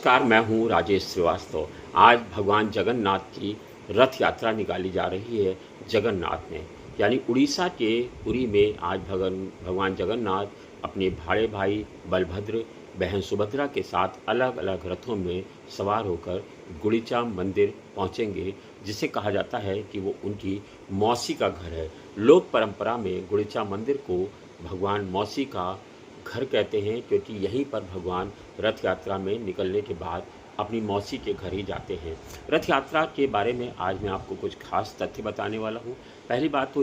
नमस्कार, मैं हूँ राजेश श्रीवास्तव। आज भगवान जगन्नाथ की रथ यात्रा निकाली जा रही है जगन्नाथ में, यानी उड़ीसा के पुरी में। आज भगवान जगन्नाथ अपने भाड़े भाई बलभद्र, बहन सुभद्रा के साथ अलग अलग रथों में सवार होकर गुड़ीचा मंदिर पहुँचेंगे, जिसे कहा जाता है कि वो उनकी मौसी का घर है। लोक परंपरा में गुड़ीचा मंदिर को भगवान मौसी का घर कहते हैं, क्योंकि यहीं पर भगवान रथ यात्रा में निकलने के बाद अपनी मौसी के घर ही जाते हैं। रथ यात्रा के बारे में आज मैं आपको कुछ खास तथ्य बताने वाला हूँ। पहली बात तो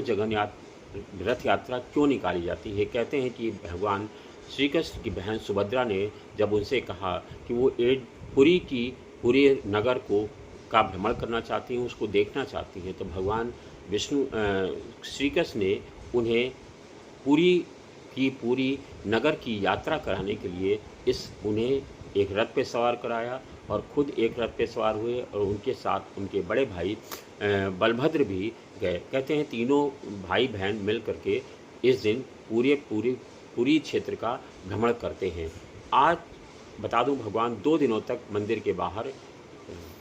रथ यात्रा क्यों निकाली जाती है। कहते हैं कि भगवान श्री कृष्ण की बहन सुभद्रा ने जब उनसे कहा कि वो पूरे नगर को का भ्रमण करना चाहती हैं, उसको देखना चाहती हैं, तो भगवान श्री कृष्ण ने उन्हें पूरी नगर की यात्रा कराने के लिए उन्हें एक रथ पे सवार कराया और खुद एक रथ पे सवार हुए, और उनके साथ उनके बड़े भाई बलभद्र भी गए। कहते हैं तीनों भाई बहन मिल करके इस दिन पूरी क्षेत्र का भ्रमण करते हैं। आज बता दूं, भगवान 2 दिनों तक मंदिर के बाहर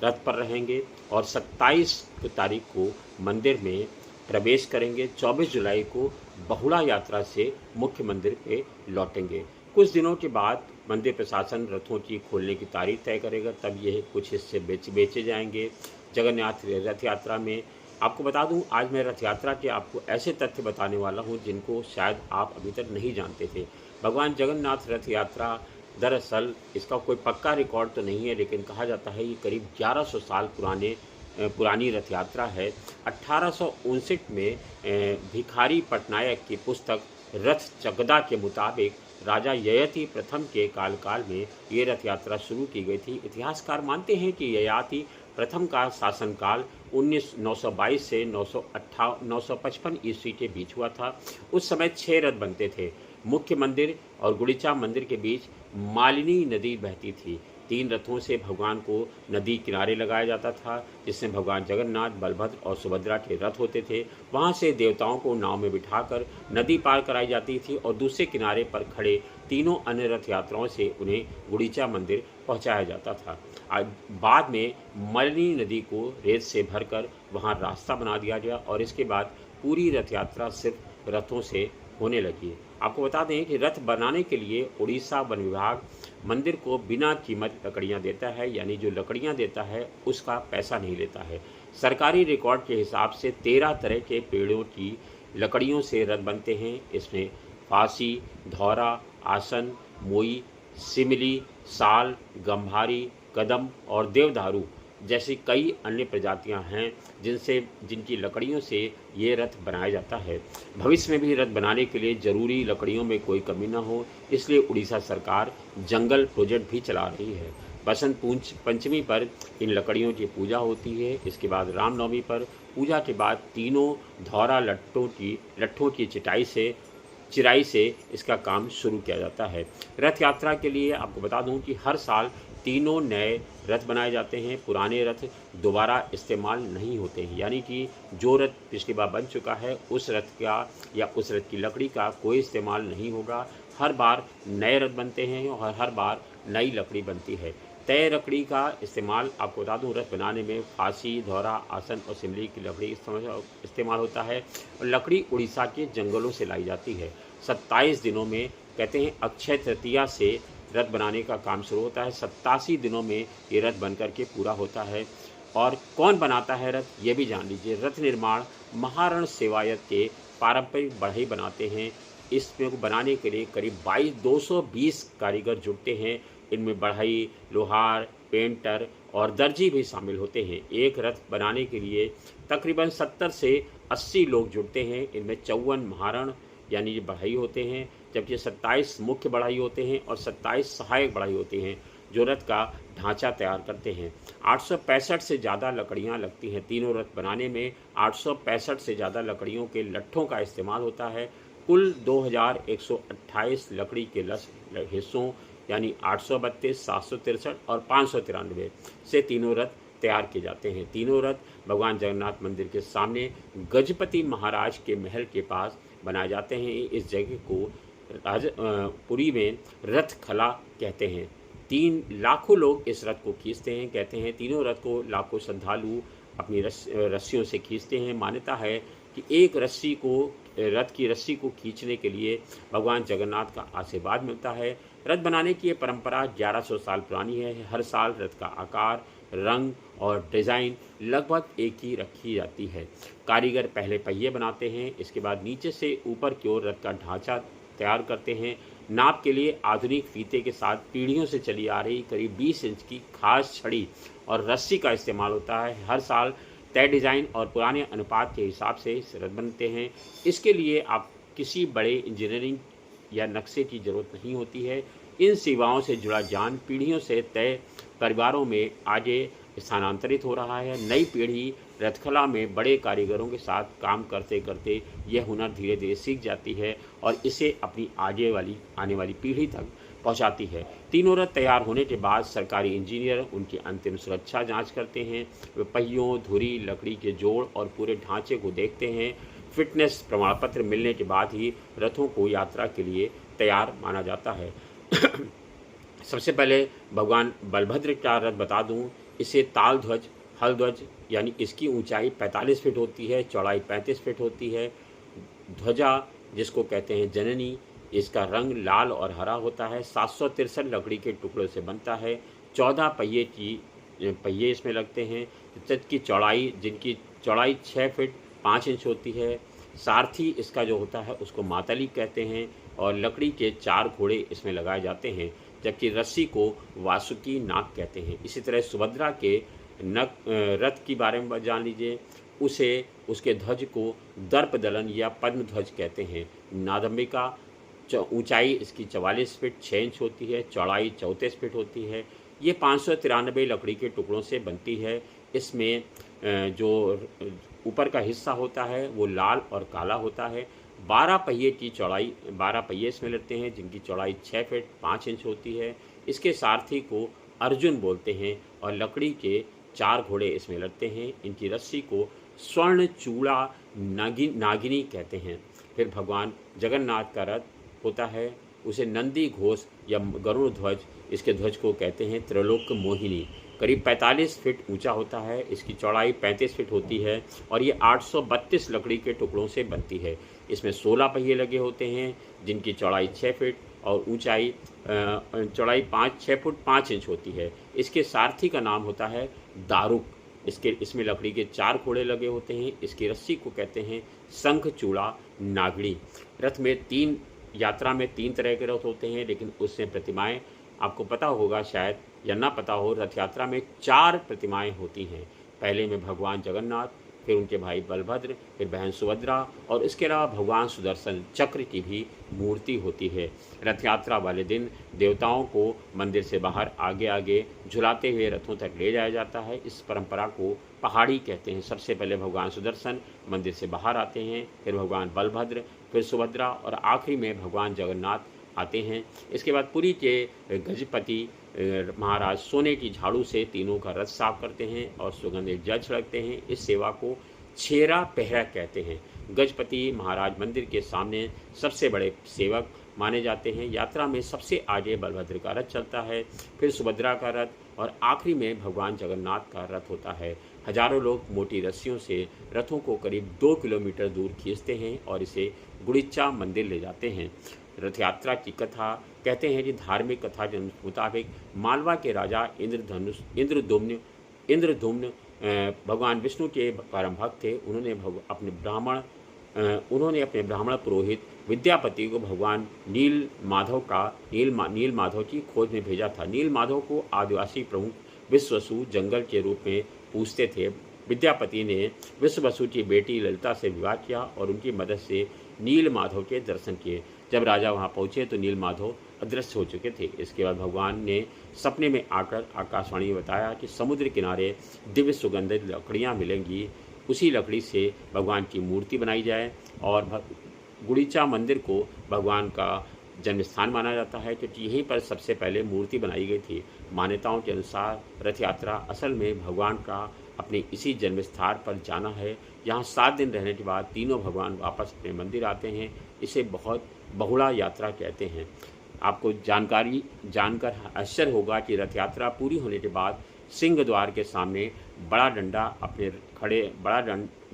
रथ पर रहेंगे और 27 तारीख को मंदिर में प्रवेश करेंगे। 24 जुलाई को बहुड़ा यात्रा से मुख्य मंदिर पे लौटेंगे। कुछ दिनों के बाद मंदिर प्रशासन रथों की खोलने की तारीख तय करेगा, तब ये कुछ हिस्से बेचे जाएंगे जगन्नाथ रथ यात्रा में। आपको बता दूं, आज मैं रथ यात्रा के आपको ऐसे तथ्य बताने वाला हूं जिनको शायद आप अभी तक नहीं जानते थे। भगवान जगन्नाथ रथ यात्रा, दरअसल इसका कोई पक्का रिकॉर्ड तो नहीं है, लेकिन कहा जाता है ये करीब 1100 साल पुरानी रथ यात्रा है। 1859 में भिखारी पटनायक की पुस्तक रथ चगदा के मुताबिक राजा ययाति प्रथम के काल में ये रथ यात्रा शुरू की गई थी। इतिहासकार मानते हैं कि ययाति प्रथम का शासनकाल 922 से 955 ईस्वी के बीच हुआ था। उस समय 6 रथ बनते थे। मुख्य मंदिर और गुड़ीचा मंदिर के बीच मालिनी नदी बहती थी। 3 रथों से भगवान को नदी किनारे लगाया जाता था, जिसमें भगवान जगन्नाथ, बलभद्र और सुभद्रा के रथ होते थे। वहां से देवताओं को नाव में बिठाकर नदी पार कराई जाती थी और दूसरे किनारे पर खड़े तीनों अन्य रथ यात्राओं से उन्हें गुड़ीचा मंदिर पहुंचाया जाता था। बाद में मालिनी नदी को रेत से भरकर वहां रास्ता बना दिया गया और इसके बाद पूरी रथ यात्रा सिर्फ रथों से होने लगी। आपको बता दें कि रथ बनाने के लिए उड़ीसा वन विभाग मंदिर को बिना कीमत लकड़ियां देता है, यानी जो लकड़ियां देता है उसका पैसा नहीं लेता है। सरकारी रिकॉर्ड के हिसाब से 13 तरह के पेड़ों की लकड़ियों से रथ बनते हैं। इसमें फांसी, धौरा, आसन, मोई, सिमली, साल, गंभारी, कदम और देवदारू जैसी कई अन्य प्रजातियां हैं जिनकी लकड़ियों से ये रथ बनाया जाता है। भविष्य में भी रथ बनाने के लिए जरूरी लकड़ियों में कोई कमी न हो, इसलिए उड़ीसा सरकार जंगल प्रोजेक्ट भी चला रही है। बसंत पंचमी पर इन लकड़ियों की पूजा होती है। इसके बाद रामनवमी पर पूजा के बाद तीनों धौरा लट्ठों की चिराई से इसका काम शुरू किया जाता है। रथ यात्रा के लिए आपको बता दूं कि हर साल 3 नए रथ बनाए जाते हैं। पुराने रथ दोबारा इस्तेमाल नहीं होते हैं, यानी कि जो रथ पिछली बार बन चुका है उस रथ का या उस रथ की लकड़ी का कोई इस्तेमाल नहीं होगा। हर बार नए रथ बनते हैं और हर बार नई लकड़ी बनती है। तय लकड़ी का इस्तेमाल, आपको बता दूं, रथ बनाने में फांसी, धौरा, आसन और सिमली की लकड़ी इस्तेमाल होता है। और लकड़ी उड़ीसा के जंगलों से लाई जाती है। 27 दिनों में, कहते हैं अक्षय तृतीया से रथ बनाने का काम शुरू होता है। 87 दिनों में ये रथ बनकर के पूरा होता है। और कौन बनाता है रथ, ये भी जान लीजिए। रथ निर्माण महारण सेवायत के पारंपरिक बढ़ई बनाते हैं। इसमें बनाने के लिए करीब 220 कारीगर जुटते हैं। इनमें बढ़ई, लोहार, पेंटर और दर्जी भी शामिल होते हैं। एक रथ बनाने के लिए तकरीबन 70 से 80 लोग जुटते हैं। इनमें 54 महारण यानी बढ़ई होते हैं, जबकि 27 मुख्य बढ़ई होते हैं और 27 सहायक बढ़ई होते हैं जो रथ का ढांचा तैयार करते हैं। 865 से ज़्यादा लकड़ियां लगती हैं। तीनों रथ बनाने में 865 से ज़्यादा लकड़ियों के लट्ठों का इस्तेमाल होता है। कुल 2128 लकड़ी के हिस्सों यानी 832, 763 और 593 से तीनों रथ तैयार किए जाते हैं। तीनों रथ भगवान जगन्नाथ मंदिर के सामने गजपति महाराज के महल के पास बनाए जाते हैं। इस जगह को पुरी में रथ खला कहते हैं। 3 लाखों लोग इस रथ को खींचते हैं। कहते हैं तीनों रथ को लाखों श्रद्धालु अपनी रस्सियों से खींचते हैं। मान्यता है कि एक रथ की रस्सी को खींचने के लिए भगवान जगन्नाथ का आशीर्वाद मिलता है। रथ बनाने की ये परंपरा 1100 साल पुरानी है। हर साल रथ का आकार, रंग और डिज़ाइन लगभग एक ही रखी जाती है। कारीगर पहले पहिए बनाते हैं, इसके बाद नीचे से ऊपर की ओर रथ का ढांचा तैयार करते हैं। नाप के लिए आधुनिक फीते के साथ पीढ़ियों से चली आ रही करीब 20 इंच की खास छड़ी और रस्सी का इस्तेमाल होता है। हर साल तय डिज़ाइन और पुराने अनुपात के हिसाब से रथ बनते हैं। इसके लिए आप किसी बड़े इंजीनियरिंग या नक्शे की ज़रूरत नहीं होती है। इन सेवाओं से जुड़ा ज्ञान पीढ़ियों से तय परिवारों में आगे स्थानांतरित हो रहा है। नई पीढ़ी रथकला में बड़े कारीगरों के साथ काम करते करते यह हुनर धीरे धीरे सीख जाती है और इसे अपनी आने वाली पीढ़ी तक पहुंचाती है। तीनों रथ तैयार होने के बाद सरकारी इंजीनियर उनकी अंतिम सुरक्षा जांच करते हैं। वे पहियों, धुरी, लकड़ी के जोड़ और पूरे ढांचे को देखते हैं। फिटनेस प्रमाण पत्र मिलने के बाद ही रथों को यात्रा के लिए तैयार माना जाता है। सबसे पहले भगवान बलभद्र का रथ बता दूं। इसे ताल ध्वज, हल ध्वज यानी इसकी ऊंचाई 45 फीट होती है, चौड़ाई 35 फीट होती है। ध्वजा जिसको कहते हैं जननी, इसका रंग लाल और हरा होता है। 763 लकड़ी के टुकड़ों से बनता है। 14 पहिए इसमें लगते हैं। रथ की चौड़ाई, जिनकी चौड़ाई 6 फीट 5 इंच होती है। सारथी इसका जो होता है उसको मातली कहते हैं और लकड़ी के 4 घोड़े इसमें लगाए जाते हैं, जबकि रस्सी को वासुकी नाग कहते हैं। इसी तरह सुभद्रा के रथ के बारे में जान लीजिए। उसके ध्वज को दर्प दलन या पद्म ध्वज कहते हैं। नादम्बिका, ऊंचाई इसकी 44 फीट 6 इंच होती है, चौड़ाई 34 फीट होती है। ये 593 लकड़ी के टुकड़ों से बनती है। इसमें जो ऊपर का हिस्सा होता है वो लाल और काला होता है। 12 पहिए इसमें लगते हैं, जिनकी चौड़ाई 6 फीट 5 इंच होती है। इसके सारथी को अर्जुन बोलते हैं और लकड़ी के 4 घोड़े इसमें लगते हैं। इनकी रस्सी को स्वर्ण चूड़ा नागिनी कहते हैं। फिर भगवान जगन्नाथ का रथ होता है, उसे नंदी घोष या गरुड़ ध्वज, इसके ध्वज को कहते हैं त्रिलोक मोहिनी। करीब 45 फीट ऊंचा होता है। इसकी चौड़ाई 35 फीट होती है और ये 832 लकड़ी के टुकड़ों से बनती है। इसमें 16 पहिए लगे होते हैं, जिनकी चौड़ाई 6 फीट और चौड़ाई 6 फुट 5 इंच होती है। इसके सारथी का नाम होता है दारुक। इसमें लकड़ी के 4 घोड़े लगे होते हैं। इसकी रस्सी को कहते हैं शंख चूड़ा नागड़ी। यात्रा में 3 तरह के रथ होते हैं, लेकिन उससे प्रतिमाएं आपको पता होगा शायद या ना पता हो। रथ यात्रा में 4 प्रतिमाएं होती हैं। पहले में भगवान जगन्नाथ, फिर उनके भाई बलभद्र, फिर बहन सुभद्रा और इसके अलावा भगवान सुदर्शन चक्र की भी मूर्ति होती है। रथ यात्रा वाले दिन देवताओं को मंदिर से बाहर आगे आगे झुलाते हुए रथों तक ले जाया जाता है। इस परंपरा को पहाड़ी कहते हैं। सबसे पहले भगवान सुदर्शन मंदिर से बाहर आते हैं, फिर भगवान बलभद्र, फिर सुभद्रा और आखिरी में भगवान जगन्नाथ आते हैं। इसके बाद पुरी के गजपति महाराज सोने की झाड़ू से तीनों का रथ साफ करते हैं और सुगंधित जल छिड़कते हैं। इस सेवा को छेरा पहरा कहते हैं। गजपति महाराज मंदिर के सामने सबसे बड़े सेवक माने जाते हैं। यात्रा में सबसे आगे बलभद्र का रथ चलता है, फिर सुभद्रा का रथ और आखिरी में भगवान जगन्नाथ का रथ होता है। हजारों लोग मोटी रस्सियों से रथों को करीब 2 किलोमीटर दूर खींचते हैं और इसे गुड़िचा मंदिर ले जाते हैं। रथ यात्रा की कथा कहते हैं कि धार्मिक कथा के मुताबिक मालवा के राजा इंद्रधुम्न भगवान विष्णु के परम भक्त थे। उन्होंने अपने ब्राह्मण पुरोहित विद्यापति को भगवान नील माधव की खोज में भेजा था। नील माधव को आदिवासी प्रमुख विश्ववसु जंगल के रूप में पूजते थे। विद्यापति ने विश्ववसु की बेटी ललिता से विवाह किया और उनकी मदद से नील माधव के दर्शन किए। जब राजा वहां पहुंचे तो नील माधव अदृश्य हो चुके थे। इसके बाद भगवान ने सपने में आकर आकाशवाणी में बताया कि समुद्र किनारे दिव्य सुगंधित लकड़ियां मिलेंगी, उसी लकड़ी से भगवान की मूर्ति बनाई जाए। और गुड़ीचा मंदिर को भगवान का जन्म स्थान माना जाता है, क्योंकि यहीं पर सबसे पहले मूर्ति बनाई गई थी। मान्यताओं के अनुसार रथ यात्रा असल में भगवान का अपने इसी जन्म स्थान पर जाना है। यहाँ 7 दिन रहने के बाद तीनों भगवान वापस अपने मंदिर आते हैं। इसे बहुत बहुड़ा यात्रा कहते हैं। आपको जानकारी जानकर आश्चर्य होगा कि रथ यात्रा पूरी होने के बाद सिंह द्वार के सामने बड़ा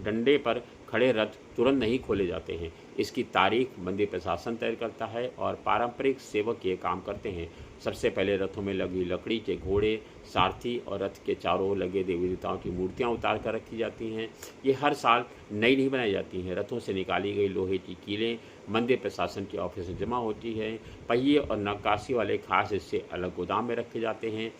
डंडे पर खड़े रथ तुरंत नहीं खोले जाते हैं। इसकी तारीख मंदिर प्रशासन तय करता है और पारंपरिक सेवक ये काम करते हैं। सबसे पहले रथों में लगी लकड़ी के घोड़े, सारथी और रथ के चारों लगे देवी देवताओं की मूर्तियां उतार कर रखी जाती हैं। ये हर साल नई नहीं बनाई जाती हैं। रथों से निकाली गई लोहे की कीलें मंदिर प्रशासन के ऑफिस में जमा होती है। पहिए और नक्काशी वाले खास हिस्से अलग गोदाम में रखे जाते हैं।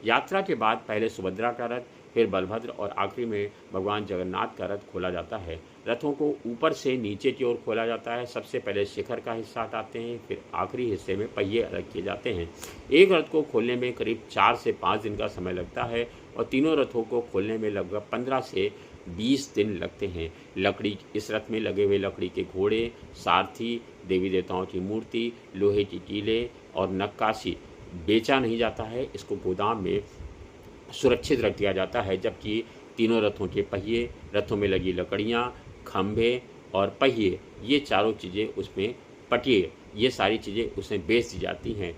यात्रा के बाद पहले सुभद्रा का रथ, फिर बलभद्र और आखिरी में भगवान जगन्नाथ का रथ खोला जाता है। रथों को ऊपर से नीचे की ओर खोला जाता है। सबसे पहले शिखर का हिस्सा हटाते हैं, फिर आखिरी हिस्से में पहिए अलग किए जाते हैं। एक रथ को खोलने में करीब 4 से 5 दिन का समय लगता है और तीनों रथों को खोलने में लगभग 15 से 20 दिन लगते हैं। इस रथ में लगे हुए लकड़ी के घोड़े, सारथी, देवी देवताओं की मूर्ति, लोहे की कीलें और नक्काशी बेचा नहीं जाता है। इसको गोदाम में सुरक्षित रख दिया जाता है, जबकि तीनों रथों के पहिए, रथों में लगी लकड़ियाँ, खंभे और पहिए, ये चारों चीज़ें उसमें पटिए, ये सारी चीज़ें उसमें बेच दी जाती हैं।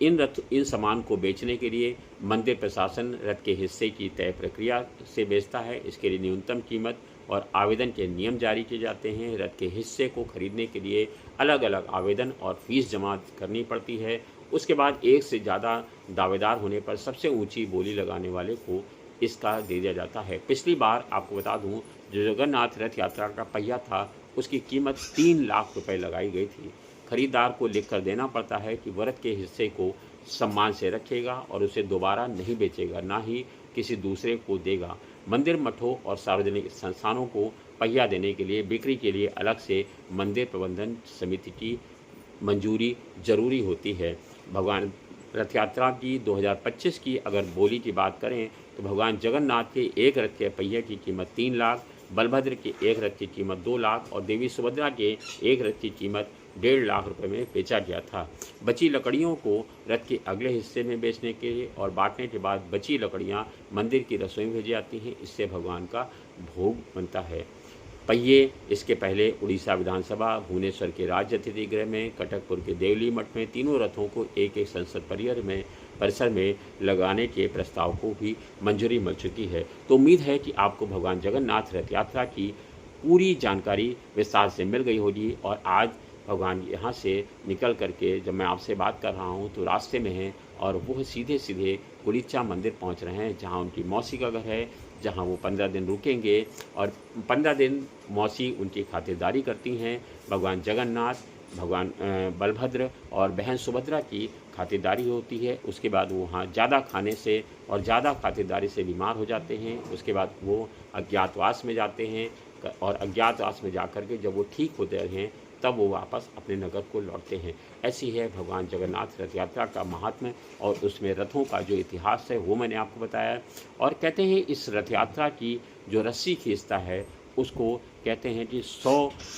इन सामान को बेचने के लिए मंदिर प्रशासन रथ के हिस्से की तय प्रक्रिया से बेचता है। इसके लिए न्यूनतम कीमत और आवेदन के नियम जारी किए जाते हैं। रथ के हिस्से को खरीदने के लिए अलग अलग आवेदन और फीस जमा करनी पड़ती है। उसके बाद एक से ज़्यादा दावेदार होने पर सबसे ऊंची बोली लगाने वाले को इसका दे दिया जाता है। पिछली बार आपको बता दूं, जो जगन्नाथ रथ यात्रा का पहिया था उसकी कीमत 3 लाख रुपए लगाई गई थी। खरीदार को लिखकर देना पड़ता है कि वह रथ के हिस्से को सम्मान से रखेगा और उसे दोबारा नहीं बेचेगा, ना ही किसी दूसरे को देगा। मंदिर, मठों और सार्वजनिक संस्थानों को पहिया देने के लिए बिक्री के लिए अलग से मंदिर प्रबंधन समिति की मंजूरी जरूरी होती है। भगवान रथ यात्रा की 2025 की अगर बोली की बात करें तो भगवान जगन्नाथ के एक रथ के पहिए की कीमत 3 लाख, बलभद्र के एक रथ की कीमत 2 लाख और देवी सुभद्रा के एक रथ की कीमत 1.5 लाख रुपए में बेचा गया था। बची लकड़ियों को रथ के अगले हिस्से में बेचने के लिए और बांटने के बाद बची लकड़ियां मंदिर की रसोई में भेजी जाती हैं। इससे भगवान का भोग बनता है। पहिए इसके पहले उड़ीसा विधानसभा, भुवनेश्वर के राज्य अतिथि गृह में, कटकपुर के देवली मठ में तीनों रथों को एक एक संसद परिसर में लगाने के प्रस्ताव को भी मंजूरी मिल चुकी है। तो उम्मीद है कि आपको भगवान जगन्नाथ रथ यात्रा की पूरी जानकारी विस्तार से मिल गई होगी। और आज भगवान यहाँ से निकल करके जब मैं आपसे बात कर रहा हूँ तो रास्ते में हैं और वो सीधे सीधे गुड़ीचा मंदिर पहुँच रहे हैं, जहाँ उनकी मौसी का घर है, जहाँ वो 15 दिन रुकेंगे और 15 दिन मौसी उनकी खातिरदारी करती हैं। भगवान जगन्नाथ, भगवान बलभद्र और बहन सुभद्रा की खातिरदारी होती है। उसके बाद वो वहाँ ज़्यादा खाने से और ज़्यादा खातिरदारी से बीमार हो जाते हैं। उसके बाद वो अज्ञातवास में जाते हैं और अज्ञातवास में जाकर के जब वो ठीक होते हैं तब वो वापस अपने नगर को लौटते हैं। ऐसी है भगवान जगन्नाथ रथ यात्रा का महात्म्य और उसमें रथों का जो इतिहास है वो मैंने आपको बताया। और कहते हैं इस रथ यात्रा की जो रस्सी खींचता है उसको कहते हैं कि 100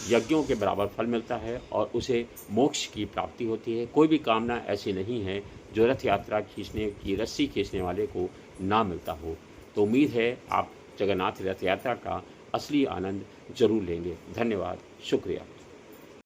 यज्ञों के बराबर फल मिलता है और उसे मोक्ष की प्राप्ति होती है। कोई भी कामना ऐसी नहीं है जो रथ यात्रा खींचने की रस्सी खींचने वाले को ना मिलता हो। तो उम्मीद है आप जगन्नाथ रथ यात्रा का असली आनंद जरूर लेंगे। धन्यवाद, शुक्रिया।